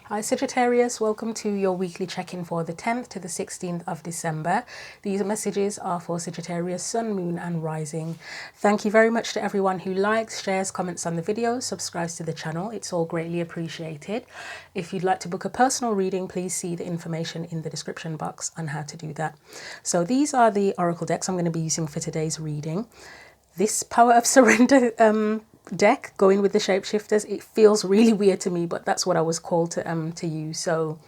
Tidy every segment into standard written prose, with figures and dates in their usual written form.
Hi Sagittarius, welcome to your weekly check-in for the 10th to the 16th of December. These messages are for Sagittarius, Sun, Moon and Rising. Thank you very much to everyone who likes, shares, comments on the video, subscribes to the channel. It's all greatly appreciated. If you'd like to book a personal reading, please see the information in the description box on how to do that. So these are the oracle decks I'm going to be using for today's reading. This Power of Surrender deck, going with the shapeshifters, it feels really weird to me, but that's what I was called to use, so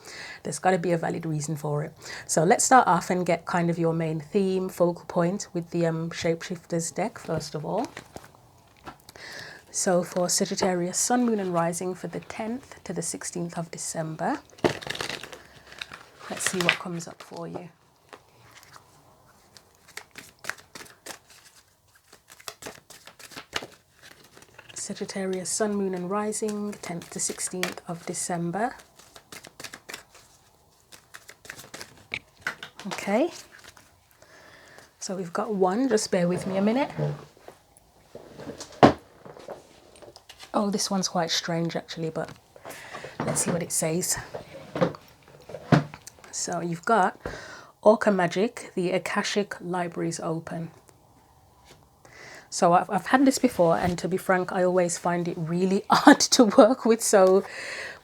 there's got to be a valid reason for it. So let's start off and get kind of your main theme, focal point with the shapeshifters deck first of all. So for Sagittarius, Sun, Moon and Rising for the 10th to the 16th of December, let's see what comes up for you. Sagittarius, Sun, Moon and Rising, 10th to 16th of December. Okay, so we've got one, just bear with me a minute. Oh, this one's quite strange actually, but let's see what it says. So you've got Orca Magic, the Akashic Libraries open. So I've had this before, and to be frank, I always find it really hard to work with. So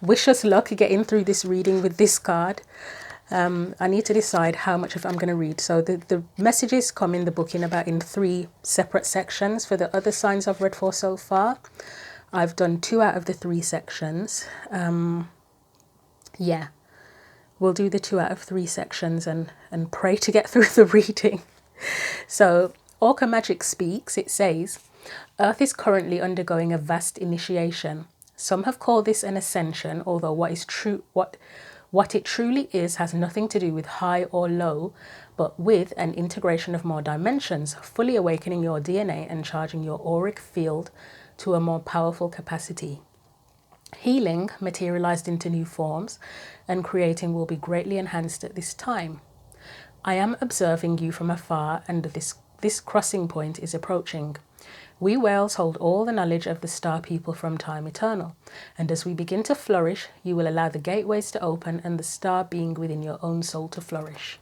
wish us luck getting through this reading with this card. I need to decide how much of it I'm going to read. So the messages come in the book in 3 separate sections. For the other signs I've read for so far, I've done 2 out of the 3 sections. Yeah, we'll do the 2 out of 3 sections and pray to get through the reading. So Orca Magic speaks. It says, Earth is currently undergoing a vast initiation. Some have called this an ascension, although what it truly is has nothing to do with high or low, but with an integration of more dimensions, fully awakening your DNA and charging your auric field to a more powerful capacity. Healing materialized into new forms, and creating will be greatly enhanced at this time. I am observing you from afar, and this crossing point is approaching. We whales hold all the knowledge of the star people from time eternal, and as we begin to flourish, you will allow the gateways to open and the star being within your own soul to flourish.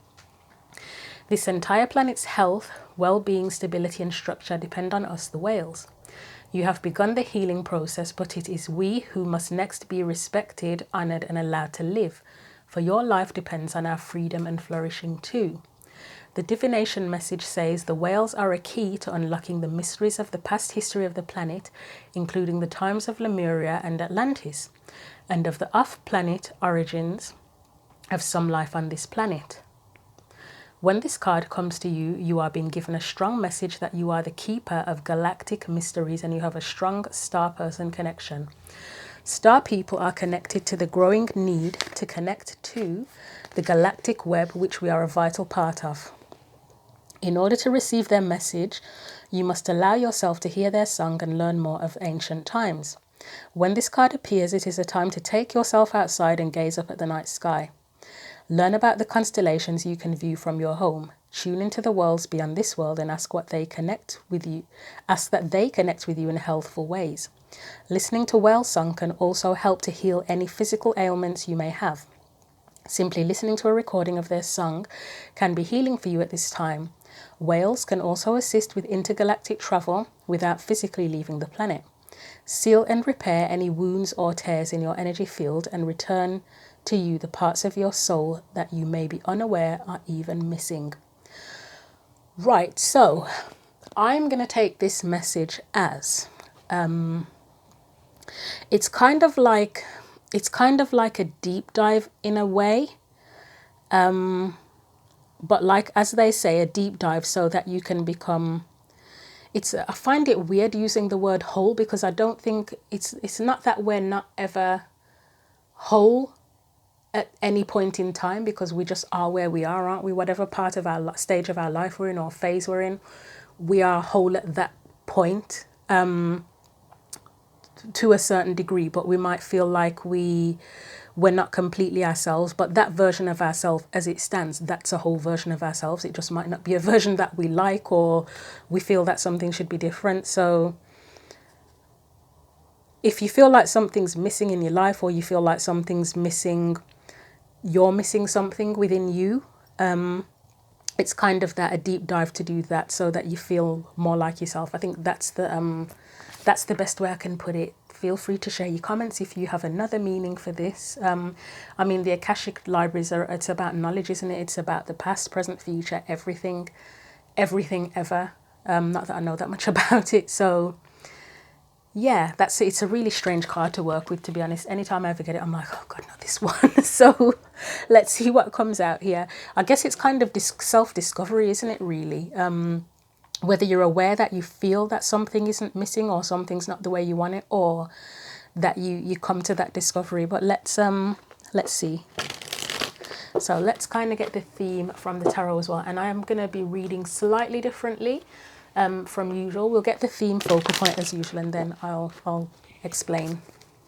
This entire planet's health, well-being, stability and structure depend on us, the whales. You have begun the healing process, but it is we who must next be respected, honoured and allowed to live, for your life depends on our freedom and flourishing too. The divination message says the whales are a key to unlocking the mysteries of the past history of the planet, including the times of Lemuria and Atlantis, and of the off-planet origins of some life on this planet. When this card comes to you, you are being given a strong message that you are the keeper of galactic mysteries and you have a strong star person connection. Star people are connected to the growing need to connect to the galactic web, which we are a vital part of. In order to receive their message, you must allow yourself to hear their song and learn more of ancient times. When this card appears, it is a time to take yourself outside and gaze up at the night sky. Learn about the constellations you can view from your home. Tune into the worlds beyond this world and ask that they connect with you in healthful ways. Listening to whale song can also help to heal any physical ailments you may have. Simply listening to a recording of their song can be healing for you at this time. Whales can also assist with intergalactic travel without physically leaving the planet. Seal and repair any wounds or tears in your energy field and return to you the parts of your soul that you may be unaware are even missing. Right, so I'm going to take this message as it's kind of like a deep dive in a way. But like, as they say, a deep dive so that you can become, I find it weird using the word whole, because I don't think it's not that we're not ever whole at any point in time, because we just are where we are, aren't we? Whatever part of our stage of our life we're in or phase we're in, we are whole at that point, to a certain degree, but we might feel like we're not completely ourselves, but that version of ourselves as it stands, that's a whole version of ourselves. It just might not be a version that we like, or we feel that something should be different. So if you feel like something's missing in your life, or you feel like something's missing, you're missing something within you, it's kind of that, a deep dive to do that so that you feel more like yourself. I think that's the best way I can put it. Feel free to share your comments if you have another meaning for this. I mean, the Akashic libraries are, it's about knowledge, isn't it? It's about the past, present, future, everything ever. Not that I know that much about it, so yeah, that's it. It's a really strange card to work with, to be honest. Anytime I ever get it, I'm like, oh God, not this one. So let's see what comes out here. I guess it's kind of self-discovery, isn't it, really? Whether you're aware that you feel that something isn't missing, or something's not the way you want it, or that you come to that discovery. But let's see. So let's kind of get the theme from the tarot as well. And I am going to be reading slightly differently from usual. We'll get the theme, focal point as usual, and then I'll explain.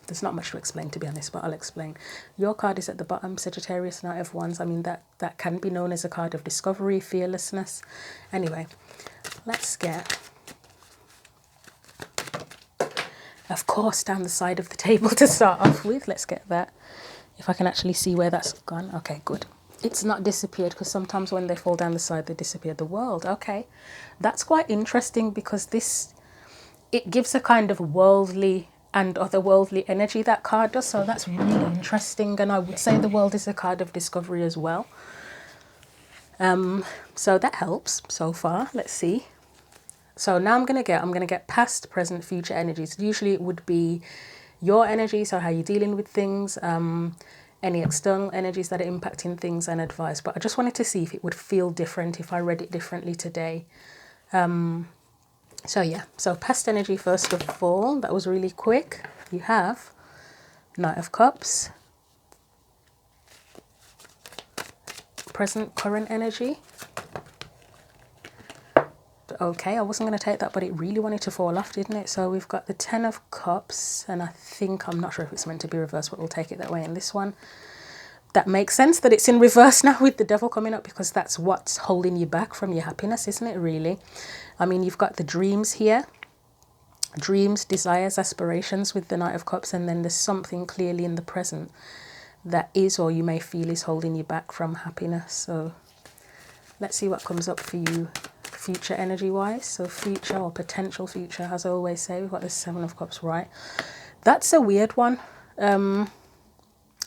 There's not much to explain, to be honest, but I'll explain. Your card is at the bottom, Sagittarius, Knight of Wands. I mean, that can be known as a card of discovery, fearlessness. Anyway, let's get, of course, down the side of the table to start off with. Let's get that. If I can actually see where that's gone. Okay, good. It's not disappeared, because sometimes when they fall down the side, they disappear. The world. Okay, that's quite interesting, because it gives a kind of worldly and otherworldly energy, that card does. So that's really interesting. And I would say the world is a card of discovery as well. So that helps so far. Let's see. So now I'm gonna get past, present, future energies. Usually it would be your energy, so how you're dealing with things, any external energies that are impacting things, and advice. But I just wanted to see if it would feel different if I read it differently today. So yeah, so past energy first of all. That was really quick. You have Knight of Cups, present, current energy. Okay, I wasn't going to take that, but it really wanted to fall off, didn't it? So we've got the Ten of Cups, and I think, I'm not sure if it's meant to be reversed, but we'll take it that way in this one. That makes sense that it's in reverse now with the Devil coming up, because that's what's holding you back from your happiness, isn't it, really? I mean, you've got the dreams here. Dreams, desires, aspirations with the Knight of Cups, and then there's something clearly in the present that is, or you may feel is, holding you back from happiness. So let's see what comes up for you future energy wise. So future, or potential future, as I always say. We've got the Seven of Cups, right? That's a weird one.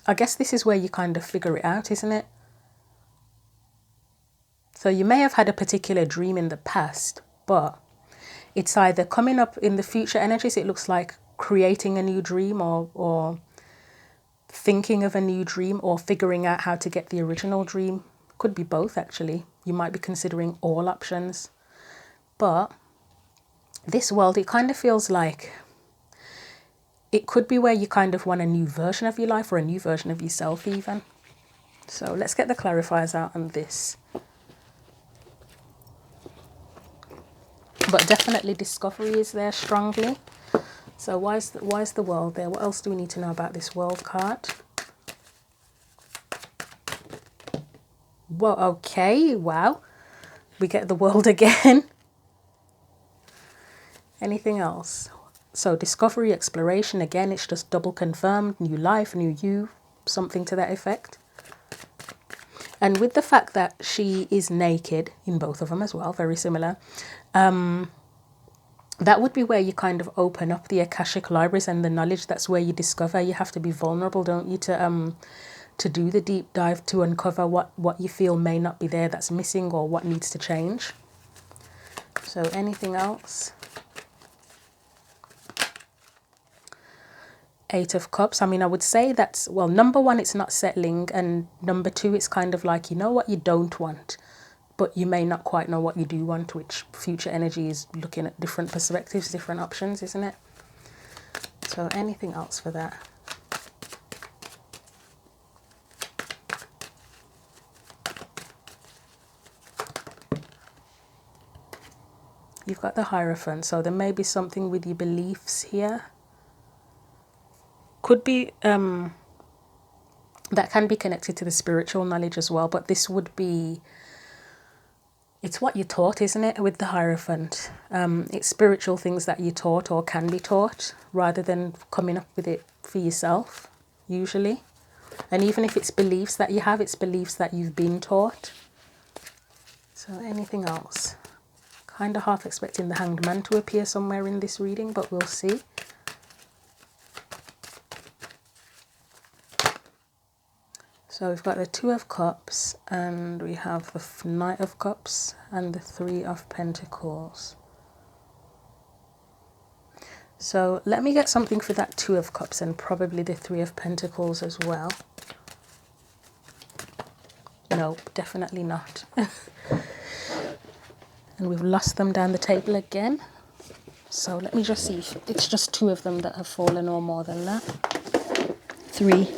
I guess this is where you kind of figure it out, isn't it? So you may have had a particular dream in the past, but it's either coming up in the future energies. It looks like creating a new dream, or thinking of a new dream, or figuring out how to get the original dream. Could be both, actually. You might be considering all options. But this world, it kind of feels like it could be where you kind of want a new version of your life, or a new version of yourself even. So let's get the clarifiers out on this. But definitely discovery is there strongly. So why is the world there? What else do we need to know about this world card? Well, okay, wow. We get the world again. Anything else? So discovery, exploration, again, it's just double confirmed. New life, new you, something to that effect. And with the fact that she is naked in both of them as well, very similar, that would be where you kind of open up the Akashic libraries and the knowledge. That's where you discover. You have to be vulnerable, don't you, to do the deep dive, to uncover what you feel may not be there, that's missing, or what needs to change. So anything else? Eight of Cups. I mean, I would say that's, well, number one, it's not settling, and number two, it's kind of like, you know what you don't want, but you may not quite know what you do want, which future energy is looking at different perspectives, different options, isn't it? So anything else for that? You've got the Hierophant, so there may be something with your beliefs here. Could be, that can be connected to the spiritual knowledge as well, but this would be, It's what you're taught, isn't it, with the Hierophant? It's spiritual things that you're taught or can be taught rather than coming up with it for yourself, usually. And even if it's beliefs that you have, it's beliefs that you've been taught. So anything else? Kind of half expecting the Hanged Man to appear somewhere in this reading, but we'll see. So we've got the Two of Cups, and we have the Knight of Cups and the Three of Pentacles. So let me get something for that Two of Cups and probably the Three of Pentacles as well. Nope, definitely not. And we've lost them down the table again. So let me just see if it's just two of them that have fallen or more than that. Three.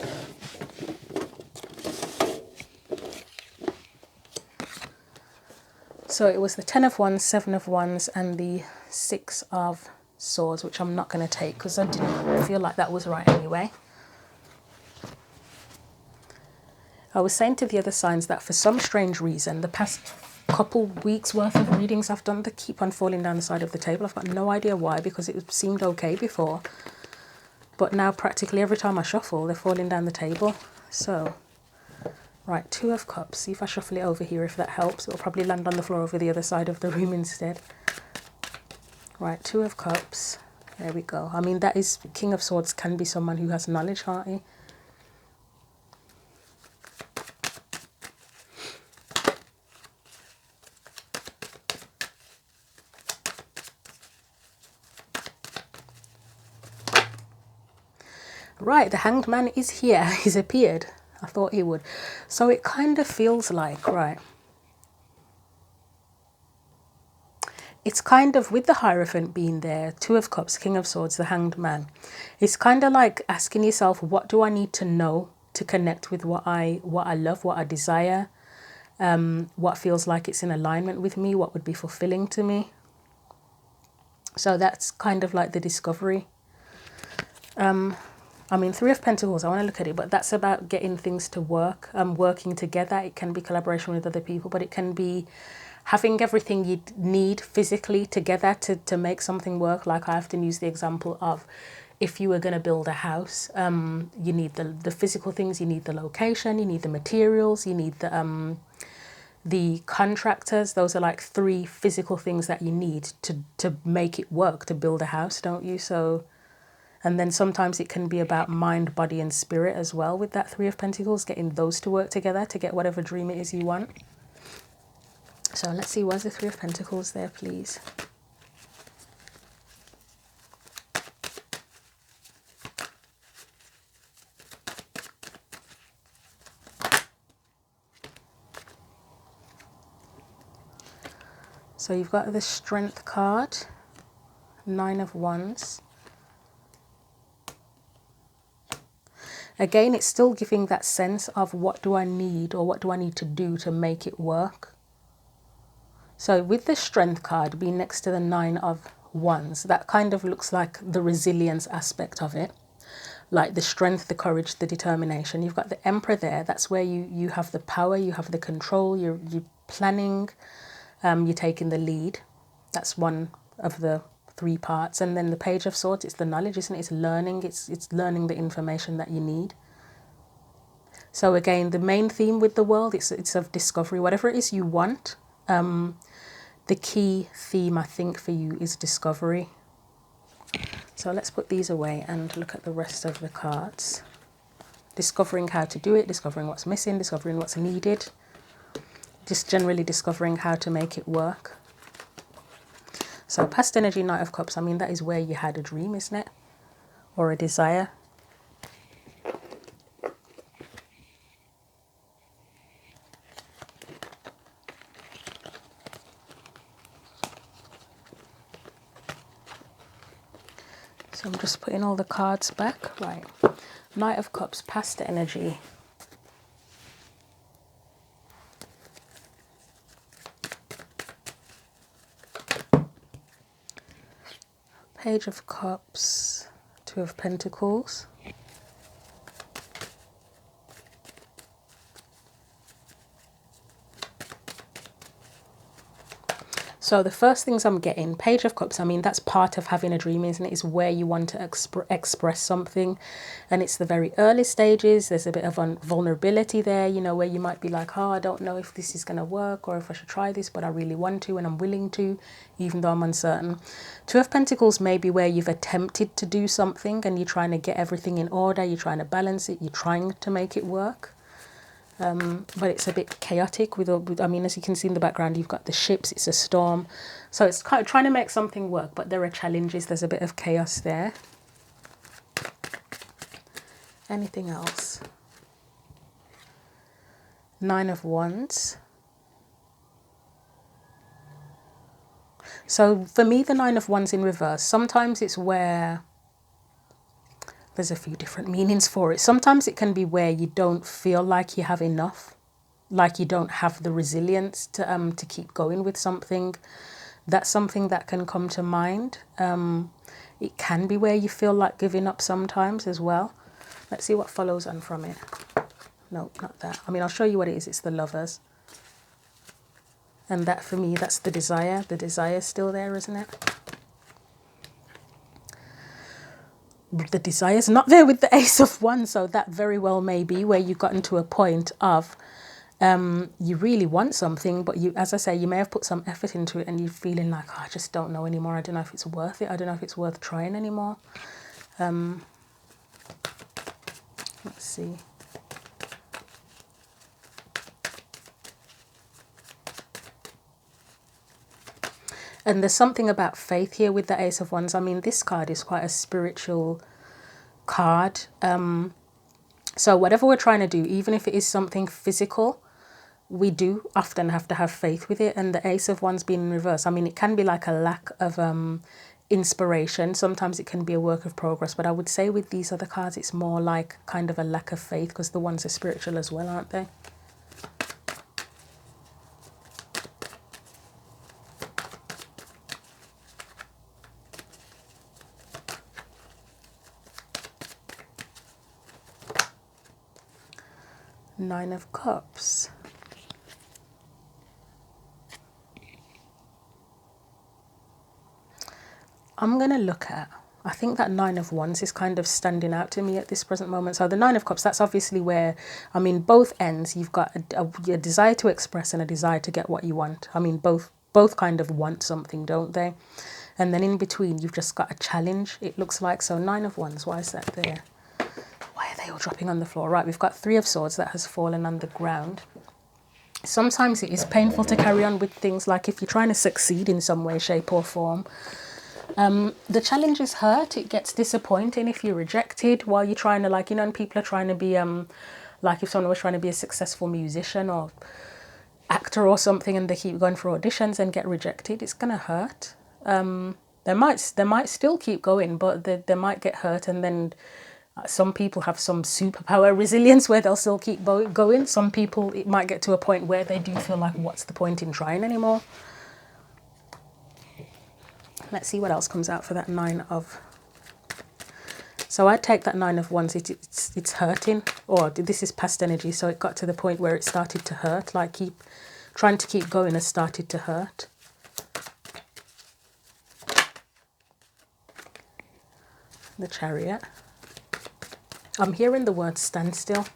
So it was the Ten of Wands, Seven of Wands, and the Six of Swords, which I'm not going to take because I didn't feel like that was right anyway. I was saying to the other signs that for some strange reason, the past couple weeks worth of readings I've done, they keep on falling down the side of the table. I've got no idea why, because it seemed okay before. But now practically every time I shuffle, they're falling down the table. So, right, Two of Cups. See if I shuffle it over here, if that helps. It'll probably land on the floor over the other side of the room instead. Right, Two of Cups. There we go. I mean, that is, King of Swords can be someone who has knowledge, can't he? Right, the Hanged Man is here. He's appeared. I thought he would. So it kind of feels like, right, it's kind of, with the Hierophant being there, Two of Cups, King of Swords, the Hanged Man, it's kind of like asking yourself, what do I need to know to connect with what I love, what I desire, what feels like it's in alignment with me, what would be fulfilling to me. So that's kind of like the discovery. I mean, Three of Pentacles, I want to look at it, but that's about getting things to work, working together. It can be collaboration with other people, but it can be having everything you need physically together to make something work. Like I often use the example of, if you were going to build a house, you need the physical things, you need the location, you need the materials, you need the contractors. Those are like three physical things that you need to make it work, to build a house, don't you? So... And then sometimes it can be about mind, body and spirit as well with that Three of Pentacles, getting those to work together to get whatever dream it is you want. So let's see, where's the Three of Pentacles there, please? So you've got the Strength card, Nine of Wands. Again, it's still giving that sense of what do I need or what do I need to do to make it work. So with the Strength card being next to the Nine of Wands, that kind of looks like the resilience aspect of it. Like the strength, the courage, the determination. You've got the Emperor there. That's where you have the power, you have the control, you're planning, you're taking the lead. That's one of the three parts. And then the Page of Swords, it's the knowledge, isn't it? It's learning, it's learning the information that you need. So again, the main theme with the world, it's of discovery. Whatever it is you want, the key theme I think for you is discovery. So let's put these away and look at the rest of the cards. Discovering how to do it, discovering what's missing, discovering what's needed. Just generally discovering how to make it work. So past energy, Knight of Cups, I mean, that is where you had a dream, isn't it? Or a desire. So I'm just putting all the cards back. Right. Knight of Cups, past energy. Page of Cups, Two of Pentacles. So the first things I'm getting, Page of Cups, I mean, that's part of having a dream, isn't it? Is where you want to express something. And it's the very early stages. There's a bit of vulnerability there, you know, where you might be like, oh, I don't know if this is going to work or if I should try this, but I really want to and I'm willing to, even though I'm uncertain. Two of Pentacles may be where you've attempted to do something and you're trying to get everything in order. You're trying to balance it. You're trying to make it work. But it's a bit chaotic I mean, as you can see in the background, you've got the ships, it's a storm. So it's kind of trying to make something work, but there are challenges. There's a bit of chaos there. Anything else? Nine of Wands. So for me, the Nine of Wands in reverse, sometimes it's where there's a few different meanings for it. Sometimes it can be where you don't feel like you have enough, like you don't have the resilience to keep going with something. That's something that can come to mind. It can be where you feel like giving up sometimes as well. Let's see what follows on from it. No, not that. I mean, I'll show you what it is. It's the Lovers. And that for me, that's the desire. The desire is still there, isn't it? The desire is not there with the Ace of Wands, so that very well may be where you've gotten to a point of you really want something, but you, as I say, you may have put some effort into it and you're feeling like, oh, I just don't know anymore. I don't know if it's worth it. I don't know if it's worth trying anymore. Let's see. And there's something about faith here with the Ace of Wands. I mean, this card is quite a spiritual card. So whatever we're trying to do, even if it is something physical, we do often have to have faith with it. And the Ace of Wands being in reverse, I mean, it can be like a lack of inspiration. Sometimes it can be a work of progress. But I would say with these other cards, it's more like kind of a lack of faith, because the ones are spiritual as well, aren't they? Nine of Cups. I'm going to look at, I think that Nine of Wands is kind of standing out to me at this present moment. So the Nine of Cups, that's obviously where, I mean, both ends, you've got a desire to express and a desire to get what you want. I mean, both kind of want something, don't they? And then in between, you've just got a challenge, it looks like. So Nine of Wands, why is that there? Why are they all dropping on the floor? Right, we've got Three of Swords that has fallen on the ground. Sometimes it is painful to carry on with things, like if you're trying to succeed in some way, shape or form. The challenges hurt. It gets disappointing if you're rejected while you're trying to, like, you know, and people are trying to be, like if someone was trying to be a successful musician or actor or something and they keep going for auditions and get rejected, it's going to hurt. They might still keep going, but they might get hurt, and then some people have some superpower resilience where they'll still keep going. Some people, it might get to a point where they do feel like, what's the point in trying anymore? Let's see what else comes out for that Nine of. So I take that Nine of Wands, it's hurting, or this is past energy, so it got to the point where it started to hurt, like trying to keep going has started to hurt. The Chariot. I'm hearing the word standstill.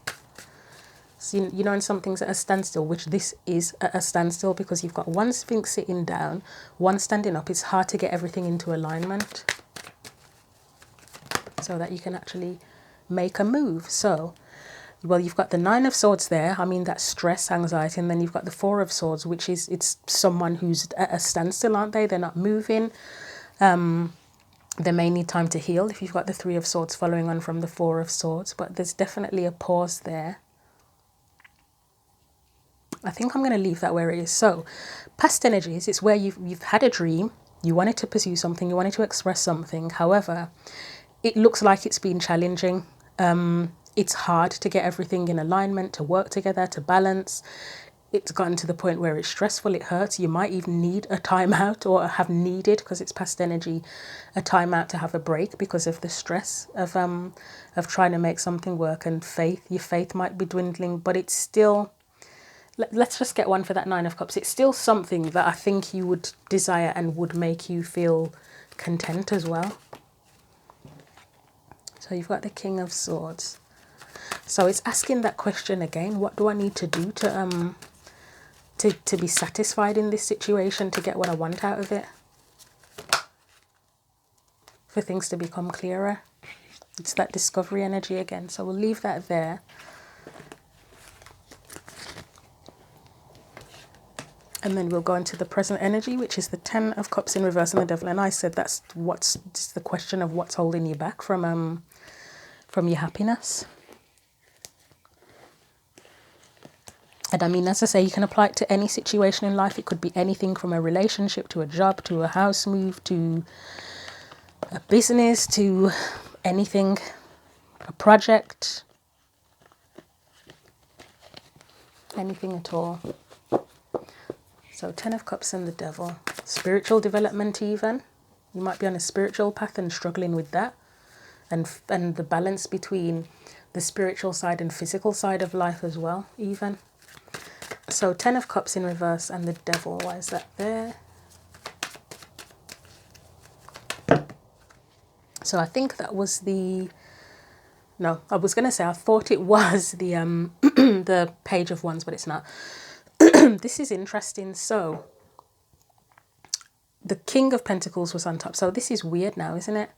So, you know, when something's at a standstill, which this is at a standstill, because you've got one Sphinx sitting down, one standing up. It's hard to get everything into alignment so that you can actually make a move. So, well, you've got the Nine of Swords there. I mean, that's stress, anxiety. And then you've got the Four of Swords, which is, it's someone who's at a standstill, aren't they? They're not moving. They may need time to heal if you've got the Three of Swords following on from the Four of Swords. But there's definitely a pause there. I think I'm going to leave that where it is. So, past energies, it's where you've had a dream, you wanted to pursue something, you wanted to express something. However, it looks like it's been challenging. It's hard to get everything in alignment, to work together, to balance. It's gotten to the point where it's stressful, it hurts. You might even need a timeout, or have needed, because it's past energy, a timeout to have a break because of the stress of trying to make something work. And faith, your faith might be dwindling, but it's still, let's just get one for that Nine of Cups. It's still something that I think you would desire and would make you feel content as well. So you've got the King of Swords. So it's asking that question again. What do I need to do to be satisfied in this situation, to get what I want out of it? For things to become clearer. It's that discovery energy again. So we'll leave that there. And then we'll go into the present energy, which is the Ten of Cups in reverse and the Devil. And I said that's just the question of what's holding you back from your happiness. And I mean, as I say, you can apply it to any situation in life. It could be anything from a relationship to a job to a house move to a business to anything, a project, anything at all. So 10 of Cups and the Devil. Spiritual development even. You might be on a spiritual path and struggling with that. And the balance between the spiritual side and physical side of life as well, even. So 10 of Cups in reverse and the Devil. Why is that there? So I think that was the... No, I was going to say I thought it was the the Page of Wands, but it's not. This is interesting. So the King of Pentacles was on top. So this is weird now, isn't it?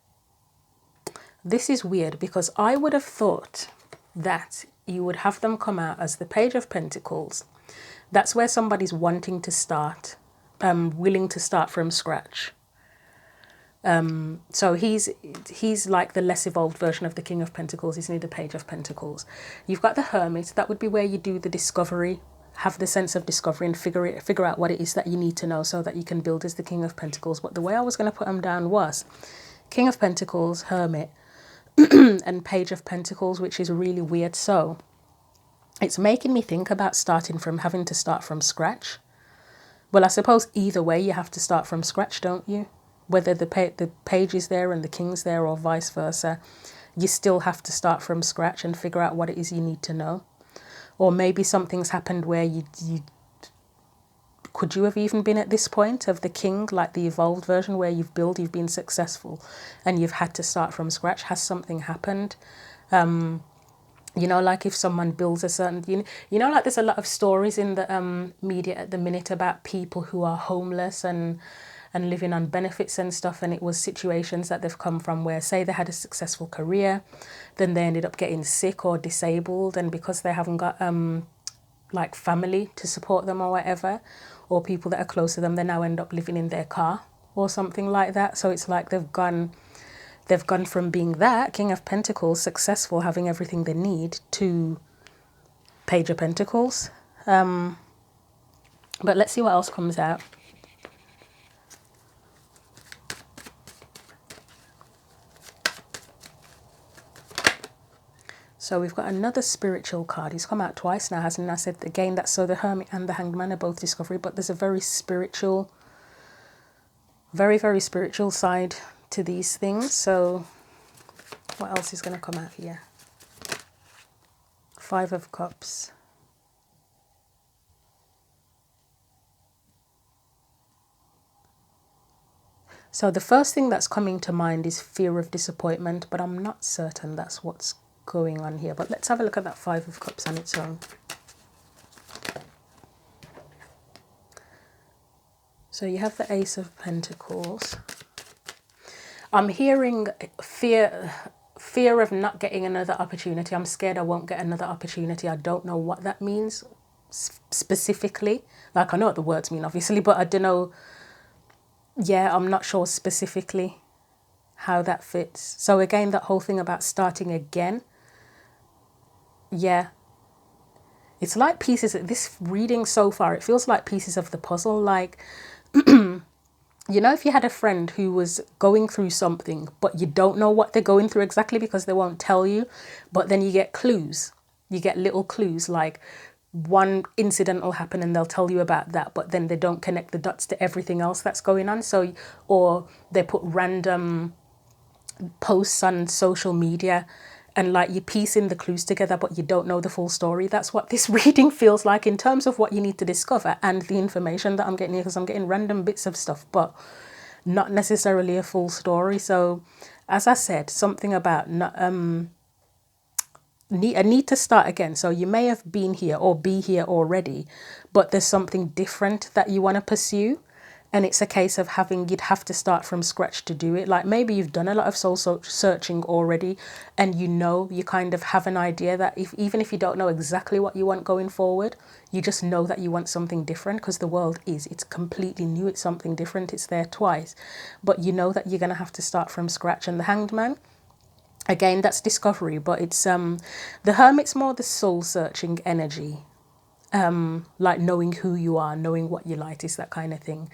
This is weird because I would have thought that you would have them come out as the Page of Pentacles. That's where somebody's wanting to start, willing to start from scratch. So he's like the less evolved version of the King of Pentacles, isn't he? The Page of Pentacles. You've got the Hermit. That would be where you do the discovery, have the sense of discovery and figure out what it is that you need to know so that you can build as the King of Pentacles. But the way I was going to put them down was King of Pentacles, Hermit, and Page of Pentacles, which is really weird. So it's making me think about having to start from scratch. Well, I suppose either way you have to start from scratch, don't you? Whether the page is there and the king's there or vice versa, you still have to start from scratch and figure out what it is you need to know. Or maybe something's happened where could you have even been at this point of the king, like the evolved version where you've been successful and you've had to start from scratch? Has something happened? You know, like if someone builds a certain, you know, like there's a lot of stories in the media at the minute about people who are homeless and living on benefits and stuff, and it was situations that they've come from where, say, they had a successful career, then they ended up getting sick or disabled, and because they haven't got like family to support them or whatever, or people that are close to them, they now end up living in their car or something like that. So it's like they've gone from being that King of Pentacles, successful, having everything they need, to Page of Pentacles. But let's see what else comes out. So we've got another spiritual card. He's come out twice now, hasn't he? I said again that so the Hermit and the Hanged Man are both discovery, but there's a very spiritual, very, very spiritual side to these things. So what else is going to come out here? Five of Cups. So the first thing that's coming to mind is fear of disappointment, but I'm not certain that's what's going on here. But let's have a look at that Five of Cups on its own. So you have the Ace of Pentacles. I'm hearing fear of not getting another opportunity. I'm scared I won't get another opportunity. I don't know what that means specifically. Like, I know what the words mean, obviously, but I don't know. Yeah, I'm not sure specifically how that fits. So again, that whole thing about starting again. Yeah. It's like pieces of this reading so far. It feels like pieces of the puzzle. Like, you know, if you had a friend who was going through something, but you don't know what they're going through exactly because they won't tell you, but then you get clues. You get little clues, like one incident will happen and they'll tell you about that, but then they don't connect the dots to everything else that's going on. So, or they put random posts on social media and like you're piecing the clues together, but you don't know the full story. That's what this reading feels like in terms of what you need to discover and the information that I'm getting here, because I'm getting random bits of stuff, but not necessarily a full story. So as I said, something about not, I need to start again. So you may have been here or be here already, but there's something different that you want to pursue. And it's a case of you'd have to start from scratch to do it. Like maybe you've done a lot of soul searching already, and you kind of have an idea that even if you don't know exactly what you want going forward, you just know that you want something different, because the world it's completely new. It's something different. It's there twice. But you know that you're going to have to start from scratch. And the Hanged Man, again, that's discovery, but it's the Hermit's more the soul searching energy. Like knowing who you are, knowing what you like, is that kind of thing.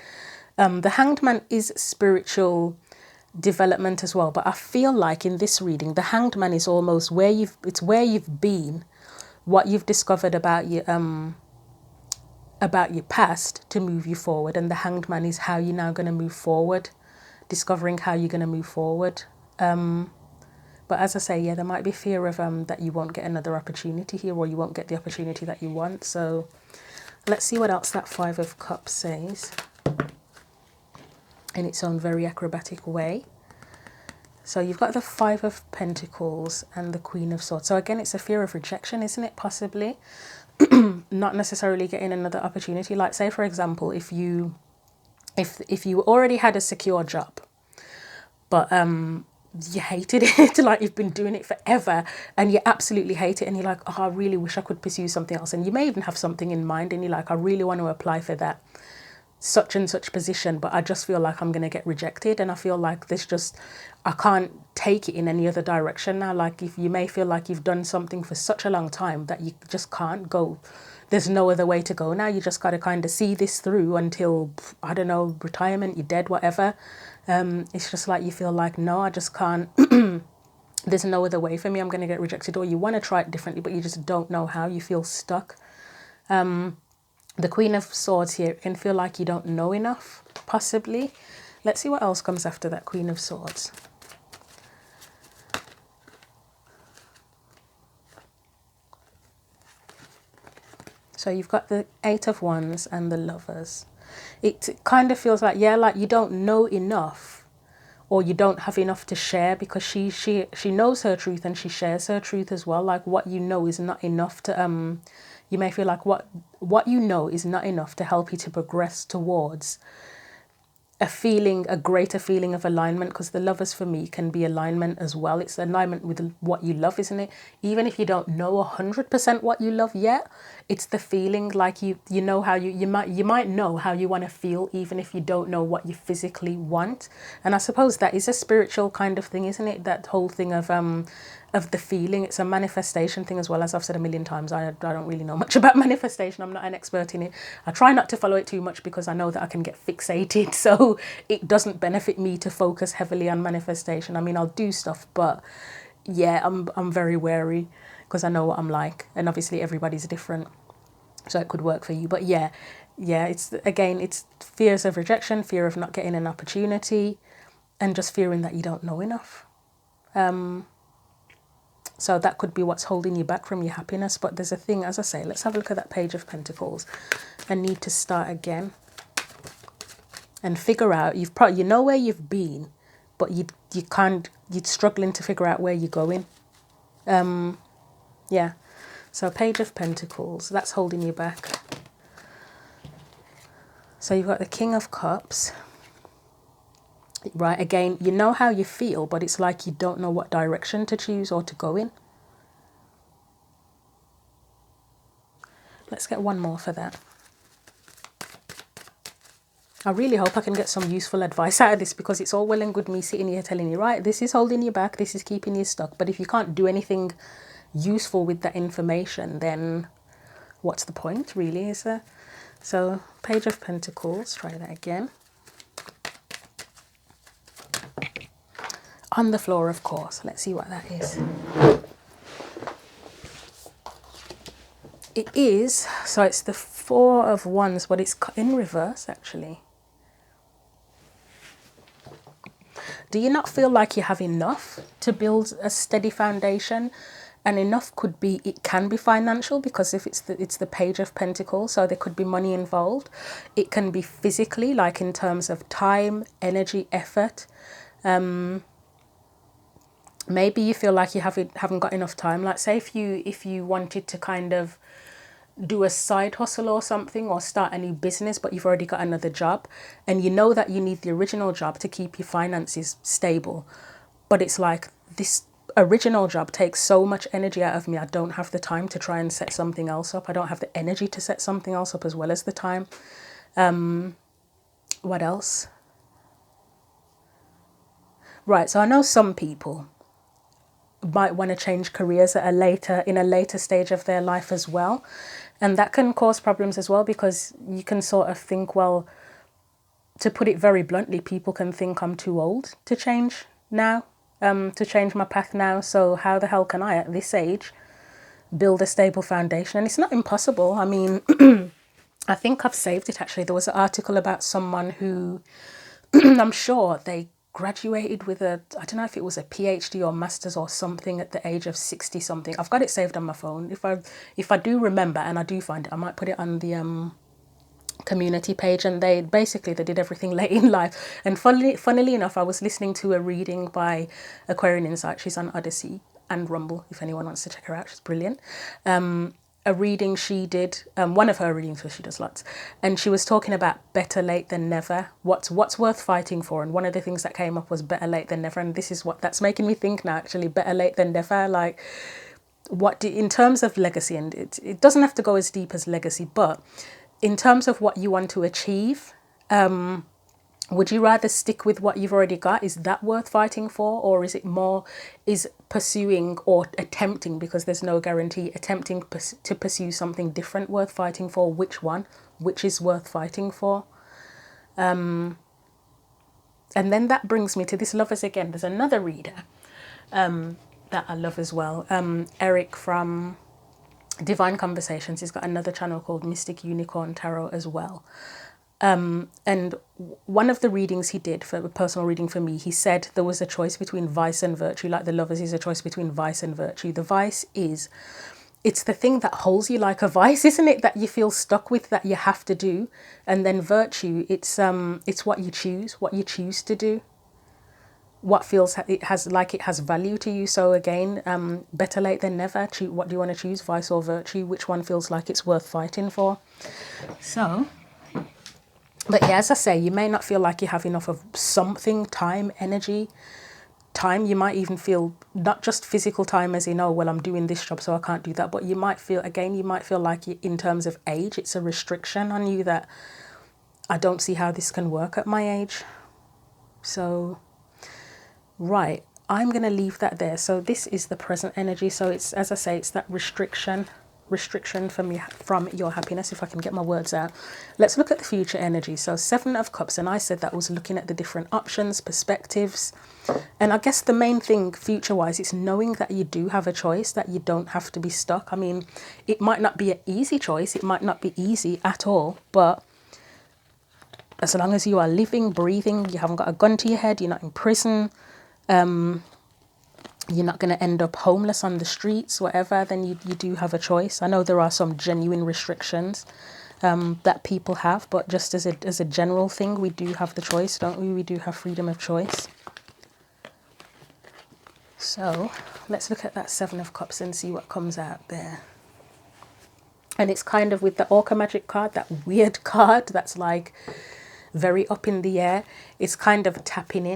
The Hanged Man is spiritual development as well, but I feel like in this reading, the Hanged Man is almost where you've been, what you've discovered about your past to move you forward, and the Hanged Man is how you're now going to move forward, discovering how you're going to move forward. But as I say, yeah, there might be fear of that you won't get another opportunity here, or you won't get the opportunity that you want. So let's see what else that Five of Cups says in its own very acrobatic way. So you've got the Five of Pentacles and the Queen of Swords. So again, it's a fear of rejection, isn't it? Possibly. Not necessarily getting another opportunity. Like say, for example, if you already had a secure job, but you hated it, like you've been doing it forever and you absolutely hate it, and you're like, oh, I really wish I could pursue something else, and you may even have something in mind and you're like, I really want to apply for that such and such position, but I just feel like I'm going to get rejected, and I feel like I can't take it in any other direction now. Like if you may feel like you've done something for such a long time that you just can't go, there's no other way to go now. You just got to kind of see this through until, I don't know, retirement, you're dead, whatever. It's just like you feel like, no, I just can't. There's no other way for me. I'm going to get rejected. Or you want to try it differently, but you just don't know how. You feel stuck. The Queen of Swords here, it can feel like you don't know enough, possibly. Let's see what else comes after that Queen of Swords. So you've got the Eight of Wands and the Lovers. It kind of feels like, yeah, like you don't know enough, or you don't have enough to share, because she knows her truth and she shares her truth as well. Like what you know is not enough to you may feel like what you know is not enough to help you to progress towards a greater feeling of alignment, because the Lovers for me can be alignment as well. It's alignment with what you love, isn't it? Even if you don't know 100% what you love yet, it's the feeling, like you know how you might know how you want to feel, even if you don't know what you physically want. And I suppose that is a spiritual kind of thing, isn't it? That whole thing of the feeling. It's a manifestation thing as well. As I've said a million times, I don't really know much about manifestation. I'm not an expert in it. I try not to follow it too much because I know that I can get fixated, so it doesn't benefit me to focus heavily on manifestation. I mean, I'll do stuff, but yeah, I'm very wary because I know what I'm like, and obviously everybody's different, so it could work for you. But yeah, it's fears of rejection, fear of not getting an opportunity, and just fearing that you don't know enough. So that could be what's holding you back from your happiness. But there's a thing, as I say, let's have a look at that Page of Pentacles. I need to start again and figure out, you know where you've been, but you're struggling to figure out where you're going. Yeah. So Page of Pentacles, that's holding you back. So you've got the King of Cups. Right, again, you know how you feel, but it's like you don't know what direction to choose or to go in. Let's get one more for that. I really hope I can get some useful advice out of this, because it's all well and good me sitting here telling you, right, this is holding you back, this is keeping you stuck. But if you can't do anything useful with that information, then what's the point, really, is there? So Page of Pentacles, try that again. On the floor, of course. Let's see what that is. It is, so it's the Four of Wands, but it's in reverse, actually. Do you not feel like you have enough to build a steady foundation? And enough could be, it can be financial, because if it's the Page of Pentacles, so there could be money involved. It can be physically, like in terms of time, energy, effort. Maybe you feel like you haven't got enough time. Like say if you wanted to kind of do a side hustle or something, or start a new business, but you've already got another job, and you know that you need the original job to keep your finances stable, but it's like, this original job takes so much energy out of me, I don't have the time to try and set something else up. I don't have the energy to set something else up, as well as the time. What else? Right, so I know some people might want to change careers at in a later stage of their life as well, and that can cause problems as well, because you can sort of think, well, to put it very bluntly, people can think I'm too old to change now, to change my path now. So how the hell can I, at this age, build a stable foundation? And it's not impossible. I mean, I think I've saved it actually. There was an article about someone who I'm sure they graduated with I don't know if it was a PhD or master's or something at the age of 60 something. I've got it saved on my phone. If I do remember and I do find it, I might put it on the community page. And they did everything late in life. And funnily enough, I was listening to a reading by Aquarian Insight. She's on Odyssey and Rumble if anyone wants to check her out. She's brilliant. A reading she did, one of her readings, where she does lots, and she was talking about better late than never, what's worth fighting for. And one of the things that came up was better late than never, and this is what that's making me think now, actually. Better late than never. Like, in terms of legacy, and it doesn't have to go as deep as legacy, but in terms of what you want to achieve, would you rather stick with what you've already got? Is that worth fighting for? Or is it more, is pursuing or attempting, because there's no guarantee, attempting to pursue something different worth fighting for? Which one? Which is worth fighting for? And then that brings me to this Lovers again. There's another reader that I love as well. Eric from Divine Conversations. He's got another channel called Mystic Unicorn Tarot as well. And one of the readings he did, for a personal reading for me, he said there was a choice between vice and virtue. Like the Lovers is a choice between vice and virtue. The vice is, it's the thing that holds you like a vice, isn't it? That you feel stuck with, that you have to do. And then virtue, it's what you choose to do. What feels, it has value to you. So again, better late than never. What do you want to choose, vice or virtue? Which one feels like it's worth fighting for? So, but yeah, as I say, you may not feel like you have enough of something, time, energy. Time, you might even feel not just physical time as in, oh, well, I'm doing this job, so I can't do that. But you might feel like in terms of age, it's a restriction on you, that I don't see how this can work at my age. So, right, I'm going to leave that there. So this is the present energy. So it's, as I say, it's that restriction from your happiness, if I can get my words out. Let's look at the future energy. So 7 of Cups, and I said that was looking at the different options, perspectives. And I guess the main thing future wise is knowing that you do have a choice, that you don't have to be stuck. I mean, it might not be an easy choice, it might not be easy at all, but as long as you are living, breathing, you haven't got a gun to your head, you're not in prison, you're not going to end up homeless on the streets, whatever, then you do have a choice. I know there are some genuine restrictions that people have, but just as a general thing, we do have the choice, don't we? We do have freedom of choice. So let's look at that 7 of Cups and see what comes out there. And it's kind of with the Orca Magic card, that weird card that's like very up in the air. It's kind of tapping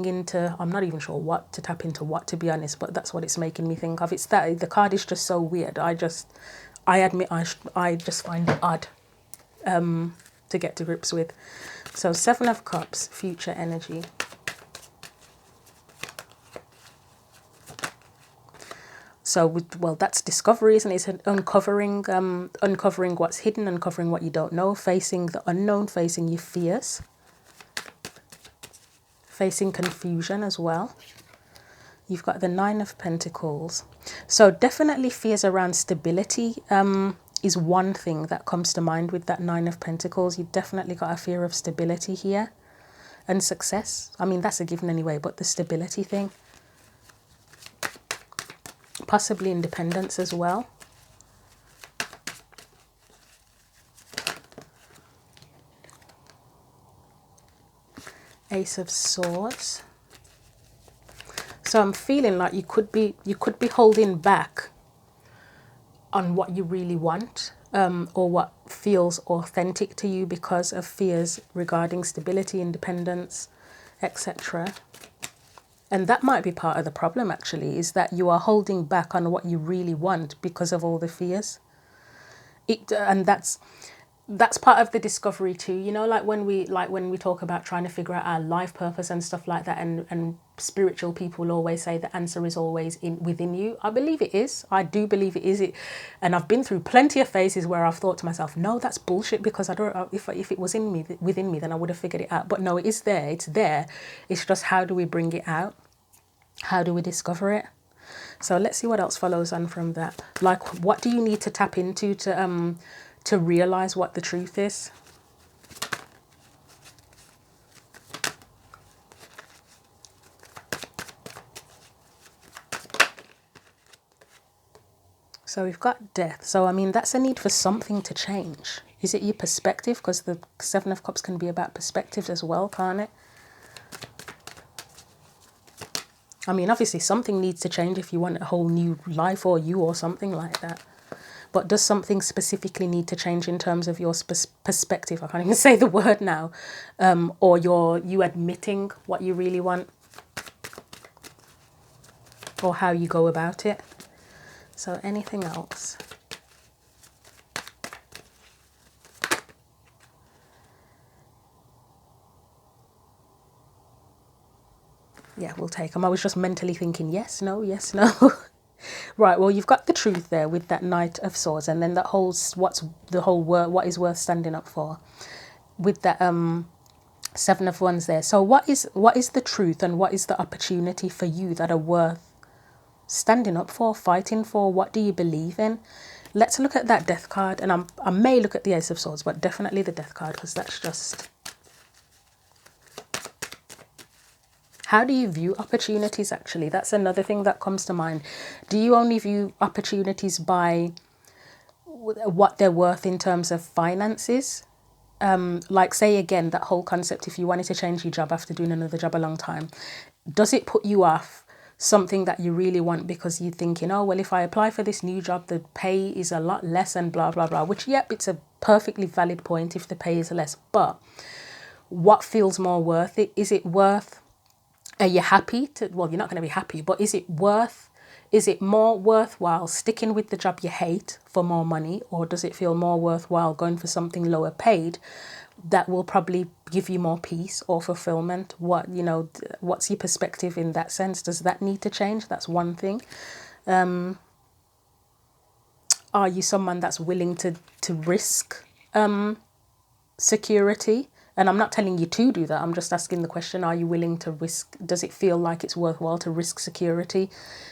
into, I'm not even sure what to tap into what, to be honest, but that's what it's making me think of. It's that the card is just so weird. I admit I just find it odd to get to grips with. So 7 of Cups, future energy. So, well, that's discovery, isn't it? It's uncovering what's hidden, uncovering what you don't know, facing the unknown, facing your fears, facing confusion as well. You've got the 9 of Pentacles. So definitely fears around stability is one thing that comes to mind with that 9 of Pentacles. You've definitely got a fear of stability here. and success. I mean, that's a given anyway, but the stability thing. Possibly independence as well. Ace of Swords. So I'm feeling like you could be holding back on what you really want, or what feels authentic to you because of fears regarding stability, independence, etc. And that might be part of the problem, actually, is that you are holding back on what you really want because of all the fears. And that's part of the discovery too, you know, like when we talk about trying to figure out our life purpose and stuff like that, and spiritual people always say the answer is always within you. I believe it is. I do believe it is. And I've been through plenty of phases where I've thought to myself, no, that's bullshit, because I don't, if it was within me, then I would have figured it out. But no, it is there. It's there. It's just, how do we bring it out? How do we discover it? So let's see what else follows on from that. Like, what do you need to tap into to realize what the truth is? So we've got death. So, I mean, that's a need for something to change. Is it your perspective? Because the Seven of Cups can be about perspectives as well, can't it? I mean, obviously something needs to change if you want a whole new life, or you, or something like that. But does something specifically need to change in terms of your perspective? I can't even say the word now. Or you admitting what you really want, or how you go about it. So anything else? Yeah, we'll take them. I was just mentally thinking, yes, no, yes, no. Right, well, you've got the truth there with that Knight of Swords, and then that whole, what is worth standing up for, with that Seven of Wands there. So what is the truth, and what is the opportunity for you that are worth standing up for, fighting for? What do you believe in? Let's look at that Death card, and I may look at the Ace of Swords, but definitely the Death card, because that's just... How do you view opportunities, actually? That's another thing that comes to mind. Do you only view opportunities by what they're worth in terms of finances? Like, say again, that whole concept, if you wanted to change your job after doing another job a long time, does it put you off something that you really want because you're thinking, oh, well, if I apply for this new job, the pay is a lot less and blah, blah, blah, which, yep, it's a perfectly valid point if the pay is less. But what feels more worth it? Is it worth... Are you happy to, well, you're not going to be happy, but is it more worthwhile sticking with the job you hate for more money, or does it feel more worthwhile going for something lower paid that will probably give you more peace or fulfillment? What's your perspective in that sense? Does that need to change? That's one thing. Are you someone that's willing to risk security? And I'm not telling you to do that. I'm just asking the question, are you willing to risk? Does it feel like it's worthwhile to risk security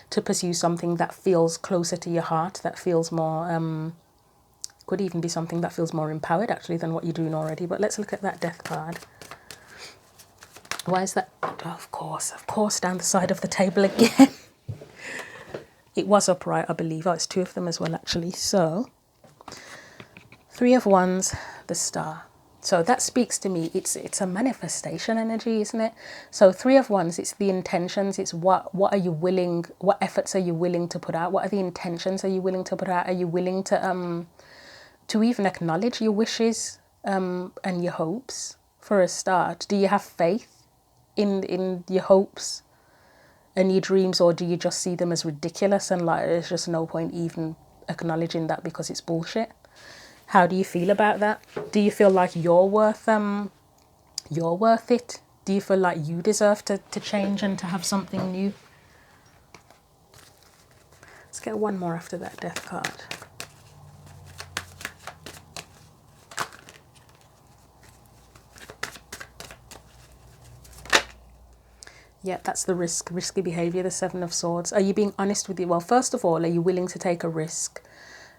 to pursue something that feels closer to your heart, that feels more, could even be something that feels more empowered, actually, than what you're doing already? But let's look at that Death card. Why is that? Oh, of course, down the side of the table again. It was upright, I believe. Oh, it's two of them as well, actually. So, Three of Wands, the Star. So that speaks to me. It's a manifestation energy, isn't it? So Three of Wands, it's the intentions. It's what are you willing, what efforts are you willing to put out? What are the intentions are you willing to put out? Are you willing to even acknowledge your wishes and your hopes for a start? Do you have faith in your hopes and your dreams, or do you just see them as ridiculous and like there's just no point even acknowledging that because it's bullshit? How do you feel about that? Do you feel like you're worth it? Do you feel like you deserve to change and to have something new? Let's get one more after that Death card. Yeah, that's the risky behavior, the Seven of Swords. Are you being honest with you? Well, first of all, are you willing to take a risk?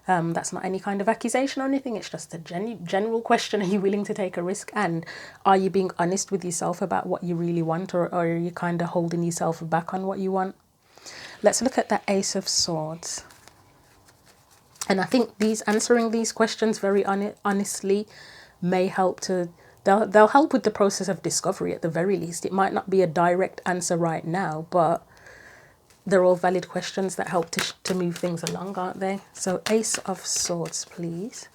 That's not any kind of accusation or anything. It's just a general question. Are you willing to take a risk? And are you being honest with yourself about what you really want, or are you kind of holding yourself back on what you want? Let's look at that Ace of Swords. And I think answering these questions very honestly may help to, they'll help with the process of discovery at the very least. It might not be a direct answer right now, but they're all valid questions that help to move things along, aren't they? So Ace of Swords, please.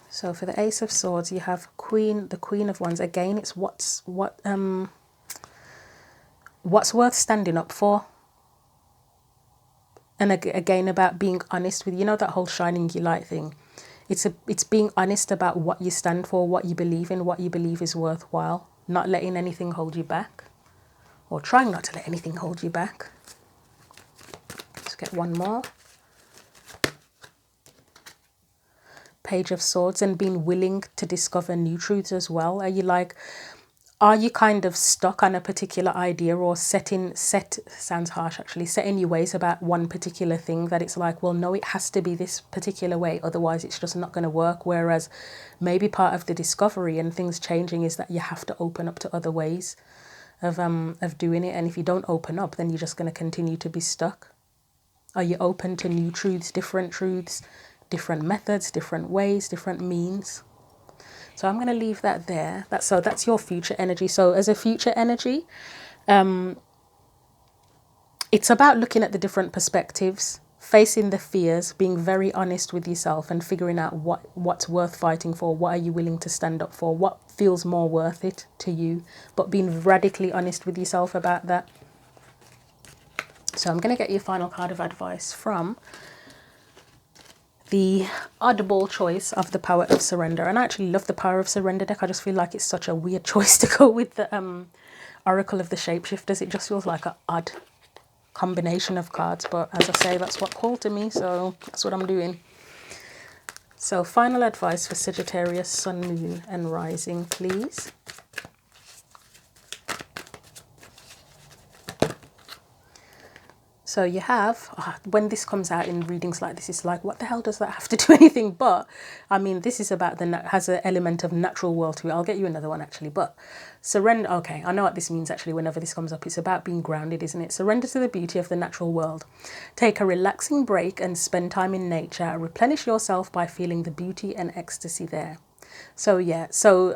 So for the Ace of Swords, you have the Queen of Wands. Again, it's what's worth standing up for. And again, about being honest with, that whole shining your light thing. It's being honest about what you stand for, what you believe in, what you believe is worthwhile. Not letting anything hold you back. Or trying not to let anything hold you back. Let's get one more. Page of Swords, and being willing to discover new truths as well. Are you kind of stuck on a particular idea, or sounds harsh actually, set in your ways about one particular thing that it's like, well, no, it has to be this particular way, otherwise it's just not going to work. Whereas maybe part of the discovery and things changing is that you have to open up to other ways of doing it. And if you don't open up, then you're just going to continue to be stuck. Are you open to new truths, different methods, different ways, different means? So I'm going to leave that there. That's your future energy. So as a future energy, it's about looking at the different perspectives, facing the fears, being very honest with yourself and figuring out what's worth fighting for. What are you willing to stand up for? What feels more worth it to you? But being radically honest with yourself about that. So I'm going to get your final card of advice from the oddball choice of the Power of Surrender. And I actually love the Power of Surrender deck. I just feel like it's such a weird choice to go with the Oracle of the Shapeshifters. It just feels like an odd combination of cards. But as I say, that's what called to me, so that's what I'm doing. So final advice for Sagittarius, Sun, Moon and Rising, please. So you have, when this comes out in readings like this, it's like, what the hell does that have to do anything? But, I mean, this is about has an element of natural world to it. I'll get you another one, actually. But surrender, okay, I know what this means, actually, whenever this comes up. It's about being grounded, isn't it? Surrender to the beauty of the natural world. Take a relaxing break and spend time in nature. Replenish yourself by feeling the beauty and ecstasy there. So yeah,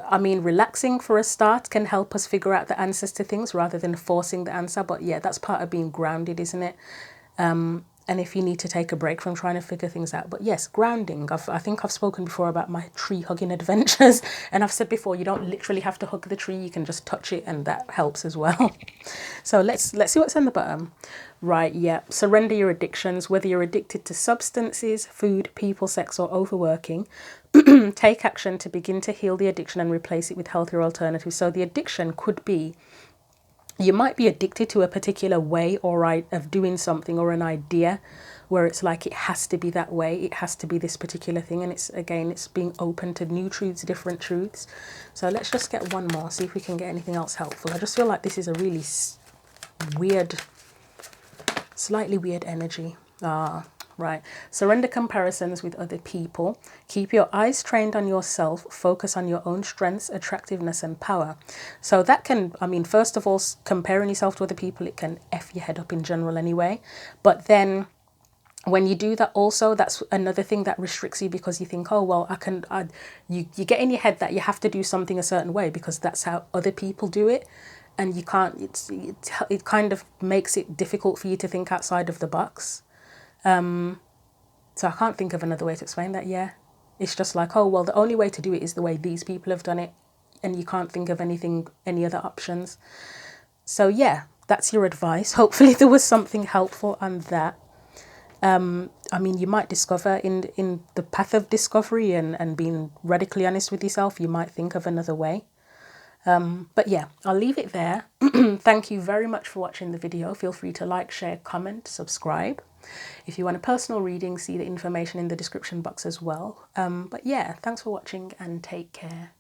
I mean, relaxing for a start can help us figure out the answers to things rather than forcing the answer. But yeah, that's part of being grounded, isn't it? And if you need to take a break from trying to figure things out. But yes, grounding. I think I've spoken before about my tree hugging adventures. And I've said before, you don't literally have to hug the tree. You can just touch it and that helps as well. So let's see what's on the bottom. Right, yeah. Surrender your addictions, whether you're addicted to substances, food, people, sex or overworking. Take action to begin to heal the addiction and replace it with healthier alternatives. So the addiction could be, you might be addicted to a particular way or of doing something or an idea where it's like it has to be that way, it has to be this particular thing. And it's being open to new truths, different truths. So let's just get one more, see if we can get anything else helpful. I just feel like this is a really weird, slightly weird energy. Right. Surrender comparisons with other people. Keep your eyes trained on yourself. Focus on your own strengths, attractiveness and power. So that can, I mean, first of all, comparing yourself to other people, it can F your head up in general anyway. But then when you do that also, that's another thing that restricts you because you think, oh, well, you get in your head that you have to do something a certain way because that's how other people do it. And you can't, it kind of makes it difficult for you to think outside of the box. So I can't think of another way to explain that. Yeah, it's just like, oh, well, the only way to do it is the way these people have done it, and you can't think of any other options. So yeah, that's your advice. Hopefully there was something helpful on that. I mean, you might discover in the path of discovery and being radically honest with yourself, you might think of another way. But yeah, I'll leave it there. Thank you very much for watching the video. Feel free to like, share, comment, subscribe. If you want a personal reading, see the information in the description box as well. But yeah, thanks for watching and take care.